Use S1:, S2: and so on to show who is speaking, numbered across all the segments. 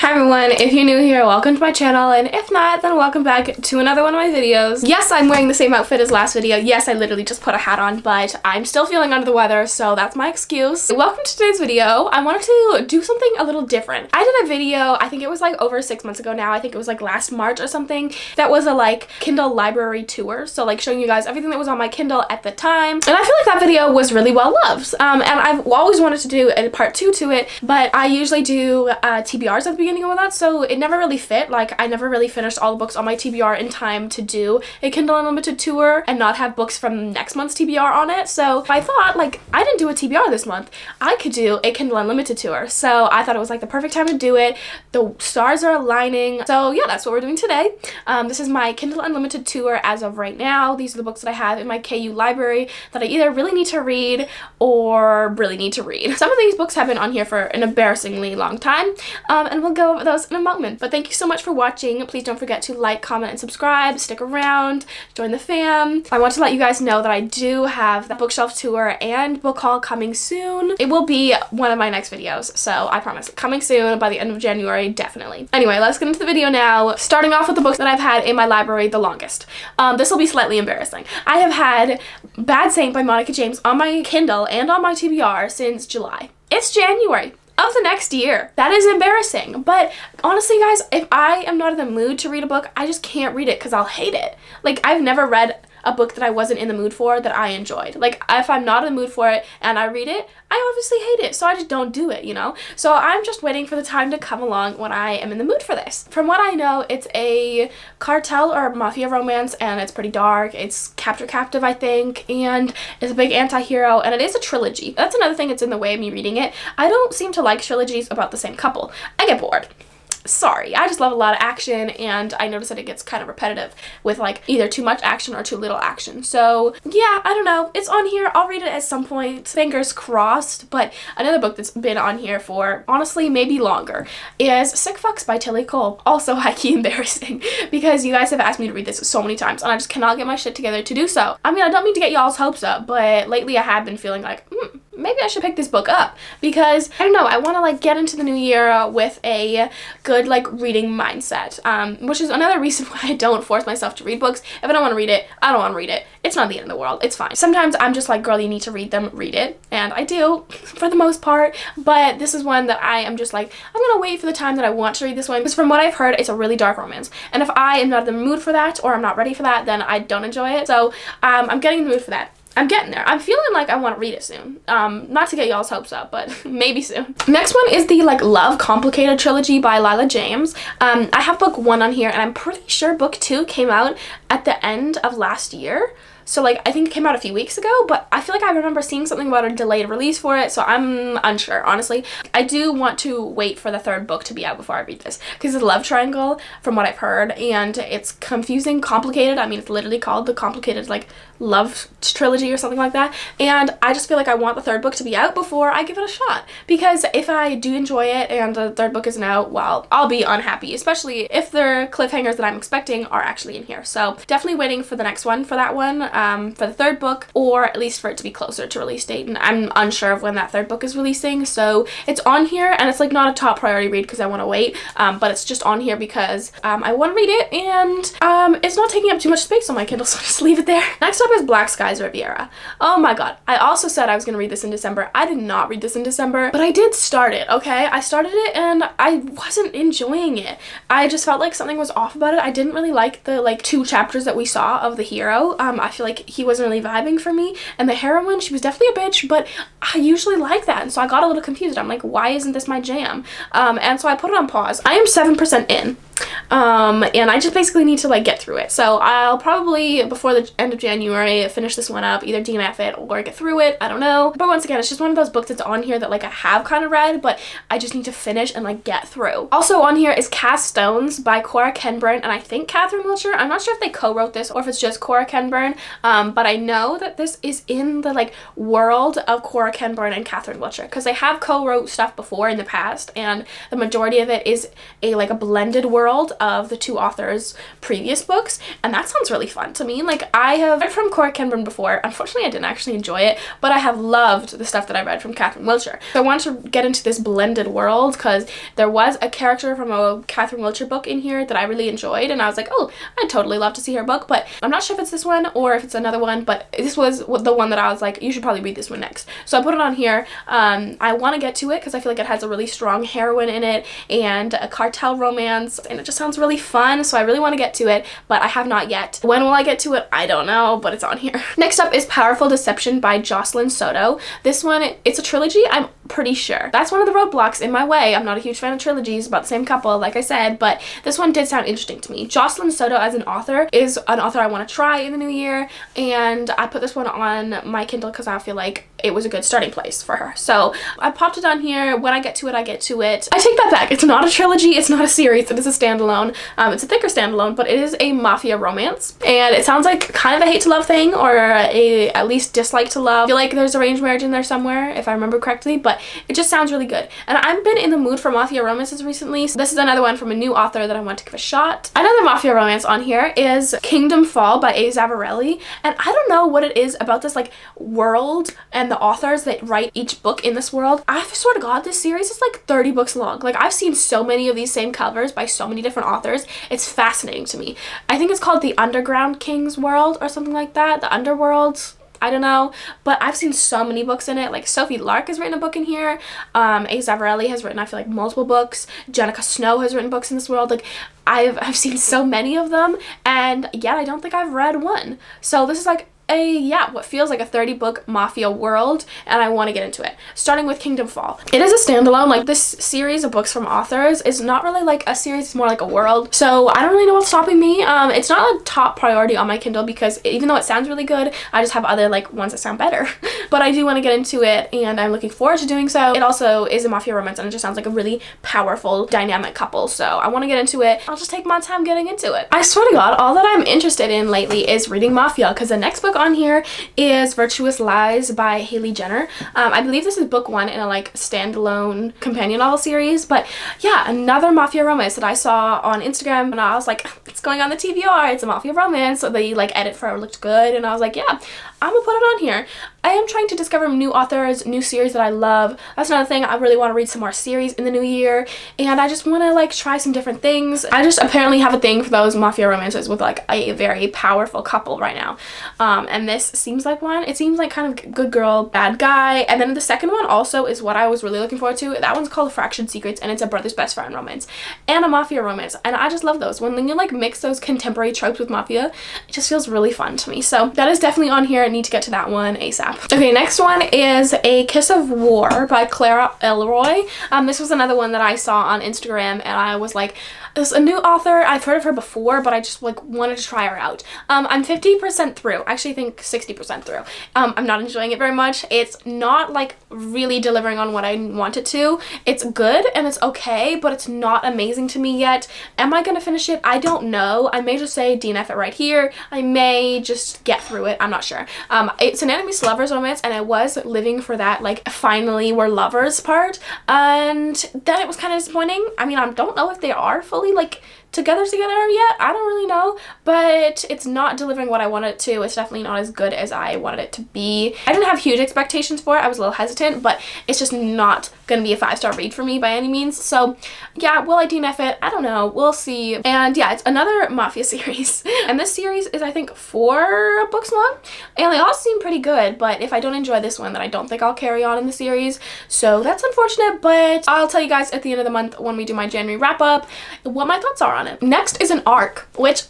S1: Hi everyone, if you're new here, welcome to my channel, and if not, then welcome back to another one of my videos. Yes, I'm wearing the same outfit as last video. Yes, I literally just put a hat on, but I'm still feeling under the weather, so that's my excuse. Welcome to today's video. I wanted to do something a little different. I did a video, I think it was like over 6 months ago now, I think it was like last March or something, that was a like Kindle library tour, so like showing you guys everything that was on my Kindle at the time, and I feel like that video was really well loved. And I've always wanted to do a part 2 to it, but I usually do TBRs at the beginning of that, so it never really fit. Like, I never really finished all the books on my TBR in time to do a Kindle Unlimited tour and not have books from next month's TBR on it. So I thought, like, I didn't do a TBR this month, I could do a Kindle Unlimited tour. So I thought it was like the perfect time to do it. The stars are aligning, so yeah, that's what we're doing today. This is my Kindle Unlimited tour as of right now. These are the books that I have in my KU library that I either really need to read or really need to read. Some of these books have been on here for an embarrassingly long time, and we'll go over those in a moment. But thank you so much for watching. Please don't forget to like, comment, and subscribe. Stick around, join the fam. I want to let you guys know that I do have the bookshelf tour and book haul coming soon. It will be one of my next videos, so I promise, coming soon by the end of January, definitely. Anyway, let's get into the video now, starting off with the books that I've had in my library the longest. This will be slightly embarrassing. I have had Bad Saint by Monica James on my Kindle and on my TBR since July. It's January of the next year. That is embarrassing, but honestly guys, if I am not in the mood to read a book, I just can't read it because I'll hate it. Like, I've never read a book that I wasn't in the mood for that I enjoyed. Like, if I'm not in the mood for it and I read it, I obviously hate it, so I just don't do it, you know? So I'm just waiting for the time to come along when I am in the mood for this. From what I know, it's a cartel or mafia romance, and it's pretty dark. It's captive, I think, and it's a big anti-hero, and it is a trilogy. That's another thing that's in the way of me reading it. I don't seem to like trilogies about the same couple. I get bored. Sorry, I just love a lot of action, and I notice that it gets kind of repetitive with like either too much action or too little action. So yeah, I don't know, it's on here. I'll read it at some point, fingers crossed. But another book that's been on here for honestly maybe longer is Sick Fucks by Tilly Cole. Also high-key embarrassing because you guys have asked me to read this so many times and I just cannot get my shit together to do so. I mean, I don't mean to get y'all's hopes up, but lately I have been feeling like maybe I should pick this book up because, I don't know, I want to like get into the new year with a good like reading mindset, which is another reason why I don't force myself to read books. If I don't want to read it, I don't want to read it. It's not the end of the world. It's fine. Sometimes I'm just like, girl, you need to read them, read it. And I do for the most part, but this is one that I am just like, I'm gonna wait for the time that I want to read this one, because from what I've heard, it's a really dark romance. And if I am not in the mood for that, or I'm not ready for that, then I don't enjoy it. So I'm getting in the mood for that. I'm getting there. I'm feeling like I want to read it soon. Not to get y'all's hopes up, but maybe soon. Next one is the like Love Complicated trilogy by Lila James. I have book 1 on here, and I'm pretty sure book 2 came out at the end of last year. So like, I think it came out a few weeks ago, but I feel like I remember seeing something about a delayed release for it, so I'm unsure, honestly. I do want to wait for the 3rd book to be out before I read this, because it's a love triangle from what I've heard, and it's confusing, complicated. I mean, it's literally called the Complicated like Love Trilogy or something like that, and I just feel like I want the 3rd book to be out before I give it a shot, because if I do enjoy it and the 3rd book isn't out, well, I'll be unhappy, especially if the cliffhangers that I'm expecting are actually in here. So definitely waiting for the next one for that one. For the 3rd book, or at least for it to be closer to release date, and I'm unsure of when that 3rd book is releasing, so it's on here, and it's like not a top priority read because I want to wait, but it's just on here because I want to read it, and it's not taking up too much space on my Kindle, so I'll just leave it there. Next up is Black Skies Riviera. Oh my god, I also said I was going to read this in December. I did not read this in December, but I did start it, okay? I started it and I wasn't enjoying it. I just felt like something was off about it. I didn't really like the like 2 chapters that we saw of the hero. I feel like he wasn't really vibing for me, and the heroine, she was definitely a bitch, but I usually like that, and so I got a little confused. I'm like, why isn't this my jam? And so I put it on pause. I am 7% in, and I just basically need to like get through it, so I'll probably before the end of January finish this one up, either DNF it or get through it, I don't know. But once again, it's just one of those books that's on here that like I have kind of read, but I just need to finish and like get through. Also on here is Cast Stones by Cora Kenburn and I think Catherine Wilcher. I'm not sure if they co-wrote this or if it's just Cora Kenburn, but I know that this is in the like world of Cora Kenburn and Catherine Wilcher, because they have co-wrote stuff before in the past, and the majority of it is a like a blended world of the two authors' previous books, and that sounds really fun to me. Like, I have read from Cora Kinburn before. Unfortunately, I didn't actually enjoy it, but I have loved the stuff that I read from Catherine Wilcher. So I wanted to get into this blended world because there was a character from a Catherine Wilcher book in here that I really enjoyed, and I was like, oh, I'd totally love to see her book, but I'm not sure if it's this one or if it's another one, but this was the one that I was like, you should probably read this one next. So I put it on here. I want to get to it because I feel like it has a really strong heroine in it and a cartel romance, and it just sounds really fun, so I really want to get to it, but I have not yet. When will I get to it? I don't know, but it's on here. Next up is Powerful Deception by Jocelyn Soto. This one, it's a trilogy, I'm pretty sure. That's one of the roadblocks in my way. I'm not a huge fan of trilogies about the same couple, like I said, but this one did sound interesting to me. Jocelyn Soto as an author is an author I want to try in the new year, and I put this one on my Kindle because I feel like it was a good starting place for her. So I popped it on here. When I get to it, I get to it. I take that back. It's not a trilogy. It's not a series. It is a standalone. It's a thicker standalone, but it is a mafia romance. And it sounds like kind of a hate to love thing, or a at least dislike to love. I feel like there's arranged marriage in there somewhere, if I remember correctly, but it just sounds really good. And I've been in the mood for mafia romances recently. So this is another one from a new author that I want to give a shot. Another mafia romance on here is Kingdom Fall by A. Zavarelli. And I don't know what it is about this like world and the authors that write each book in this world. I swear to God, this series is like 30 books long. Like, I've seen so many of these same covers by so many different authors. It's fascinating to me. I think it's called The Underground King's World or something like that. The Underworld. I don't know, but I've seen so many books in it. Like, Sophie Lark has written a book in here. A. Zavarelli has written, I feel like, multiple books. Jenica Snow has written books in this world. Like, I've seen so many of them, and yet I don't think I've read one. So this is like what feels like a 30-book mafia world, and I want to get into it. Starting with Kingdom Fall. It is a standalone. Like, this series of books from authors is not really like a series, it's more like a world. So I don't really know what's stopping me. It's not a top priority on my Kindle because even though it sounds really good, I just have other like ones that sound better. But I do want to get into it, and I'm looking forward to doing so. It also is a mafia romance, and it just sounds like a really powerful, dynamic couple. So I want to get into it. I'll just take my time getting into it. I swear to God, all that I'm interested in lately is reading mafia, because the next book on here is Virtuous Lies by Haley Jenner. I believe this is book one in a like standalone companion novel series, but yeah, another mafia romance that I saw on Instagram, and I was like, it's going on the TBR, it's a mafia romance. So the like edit for it looked good, and I was like, yeah, I'm gonna put it on here. I am trying to discover new authors, new series that I love. That's another thing. I really want to read some more series in the new year, and I just want to like try some different things. I just apparently have a thing for those mafia romances with like a very powerful couple right now. And this seems like one. It seems like kind of good girl, bad guy. And then the second one also is what I was really looking forward to. That one's called Fractured Secrets, and it's a brother's best friend romance and a mafia romance. And I just love those. When you like mix those contemporary tropes with mafia, it just feels really fun to me. So that is definitely on here. I need to get to that one ASAP. Okay, next one is A Kiss of War by Clara Elroy. This was another one that I saw on Instagram, and I was like, this is a new author. I've heard of her before, but I just like wanted to try her out. I'm 50% through. I actually think 60% through. I'm not enjoying it very much. It's not like really delivering on what I want it to. It's good and it's okay, but it's not amazing to me yet. Am I gonna finish it? I don't know. I may just say DNF it right here. I may just get through it. I'm not sure. It's an enemies to lovers romance, and I was living for that like finally we're lovers part, and then it was kind of disappointing. I mean, I don't know if they are fully like together yet. I don't really know, but it's not delivering what I wanted it to. It's definitely not as good as I wanted it to be. I didn't have huge expectations for it. I was a little hesitant, but it's just not gonna be a 5-star read for me by any means. So yeah, will I DNF it? I don't know. We'll see. And yeah, it's another mafia series. And this series is, I think, 4 books long, and they all seem pretty good, but if I don't enjoy this one, then I don't think I'll carry on in the series. So that's unfortunate, but I'll tell you guys at the end of the month when we do my January wrap up what my thoughts are on it. Next is an ARC, which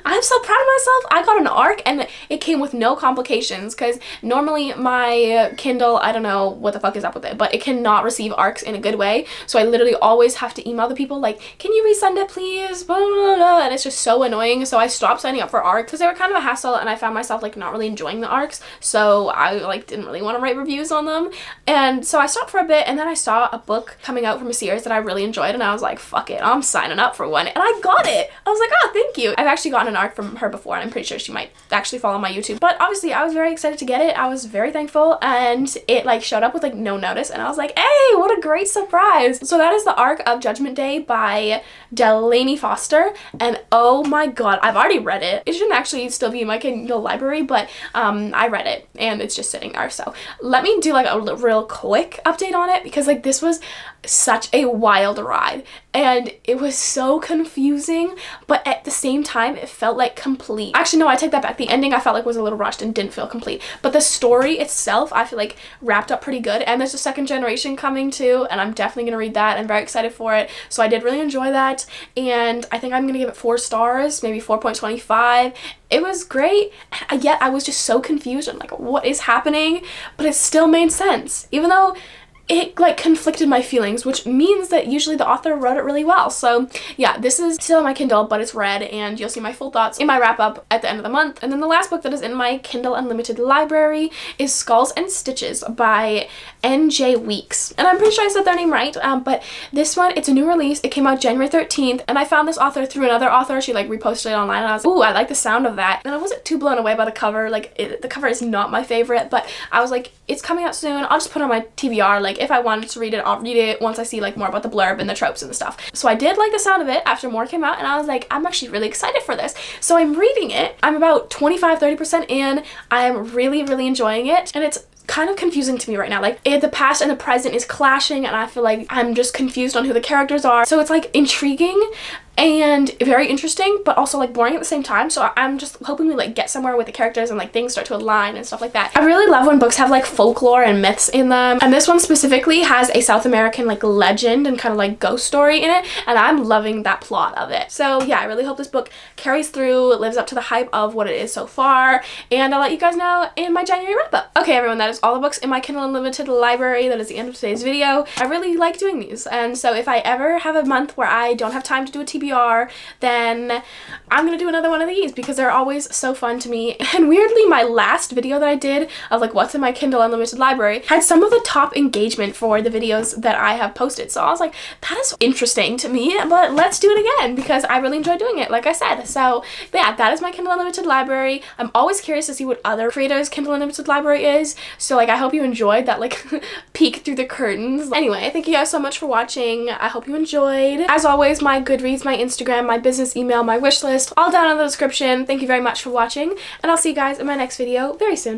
S1: I'm so proud of myself. I got an ARC, and it came with no complications, because normally my Kindle, I don't know what the fuck is up with it, but it cannot receive ARCs in a good way. So I literally always have to email the people like, can you resend it please? Blah, blah, blah. And it's just so annoying. So I stopped signing up for ARCs because they were kind of a hassle, and I found myself like not really enjoying the ARCs. So I like didn't really want to write reviews on them. And so I stopped for a bit, and then I saw a book coming out from a series that I really enjoyed, and I was like, fuck it, I'm signing up for one. And I got it. I was like, oh, thank you. I've actually gotten an arc from her before, and I'm pretty sure she might actually follow my YouTube. But obviously I was very excited to get it. I was very thankful, and it like showed up with like no notice, and I was like, hey, what a great surprise. So that is the arc of Judgment Day by Delaney Foster, and oh my god, I've already read it. It shouldn't actually still be in my Kindle library, but I read it and it's just sitting there. So let me do like a real quick update on it, because like this was such a wild ride and it was so confusing, but at the same time it felt like complete. Actually no, I take that back. The ending I felt like was a little rushed and didn't feel complete, but the story itself I feel like wrapped up pretty good, and there's a second generation coming too, and I'm definitely gonna read that. I'm very excited for it, so I did really enjoy that, and I think I'm gonna give it 4 stars, maybe 4.25. It was great, and yet I was just so confused and like, what is happening? But it still made sense, even though it like conflicted my feelings, which means that usually the author wrote it really well. So yeah, this is still on my Kindle, but it's read, and you'll see my full thoughts in my wrap up at the end of the month. And then the last book that is in my Kindle Unlimited library is Skulls and Stitches by N.J. Weeks. And I'm pretty sure I said their name right, but this one, it's a new release. It came out January 13th, and I found this author through another author. She like reposted it online, and I was like, ooh, I like the sound of that. And I wasn't too blown away by the cover. Like the cover is not my favorite, but I was like, it's coming out soon. I'll just put it on my TBR. Like if I wanted to read it, I'll read it once I see like more about the blurb and the tropes and the stuff. So I did like the sound of it after more came out, and I was like, I'm actually really excited for this. So I'm reading it. I'm about 25-30% in. I'm really enjoying it, and it's kind of confusing to me right now. Like the past and the present is clashing, and I feel like I'm just confused on who the characters are. So it's like intriguing and very interesting, but also like boring at the same time. So I'm just hoping we like get somewhere with the characters and like things start to align and stuff like that. I really love when books have like folklore and myths in them, and this one specifically has a South American like legend and kind of like ghost story in it, and I'm loving that plot of it. So yeah, I really hope this book carries through, lives up to the hype of what it is so far, and I'll let you guys know in my January wrap up. Okay everyone, that is all the books in my Kindle Unlimited library. That is the end of today's video. I really like doing these, and so if I ever have a month where I don't have time to do a TBR, then I'm gonna do another one of these because they're always so fun to me. And weirdly, my last video that I did of like what's in my Kindle Unlimited library had some of the top engagement for the videos that I have posted. So I was like, that is interesting to me, but let's do it again because I really enjoy doing it, like I said. So yeah, that is my Kindle Unlimited library. I'm always curious to see what other creators' Kindle Unlimited library is. So like I hope you enjoyed that like peek through the curtains. Anyway, thank you guys so much for watching. I hope you enjoyed. As always, my Goodreads, my Instagram, my business email, my wish list, all down in the description. Thank you very much for watching, and I'll see you guys in my next video very soon.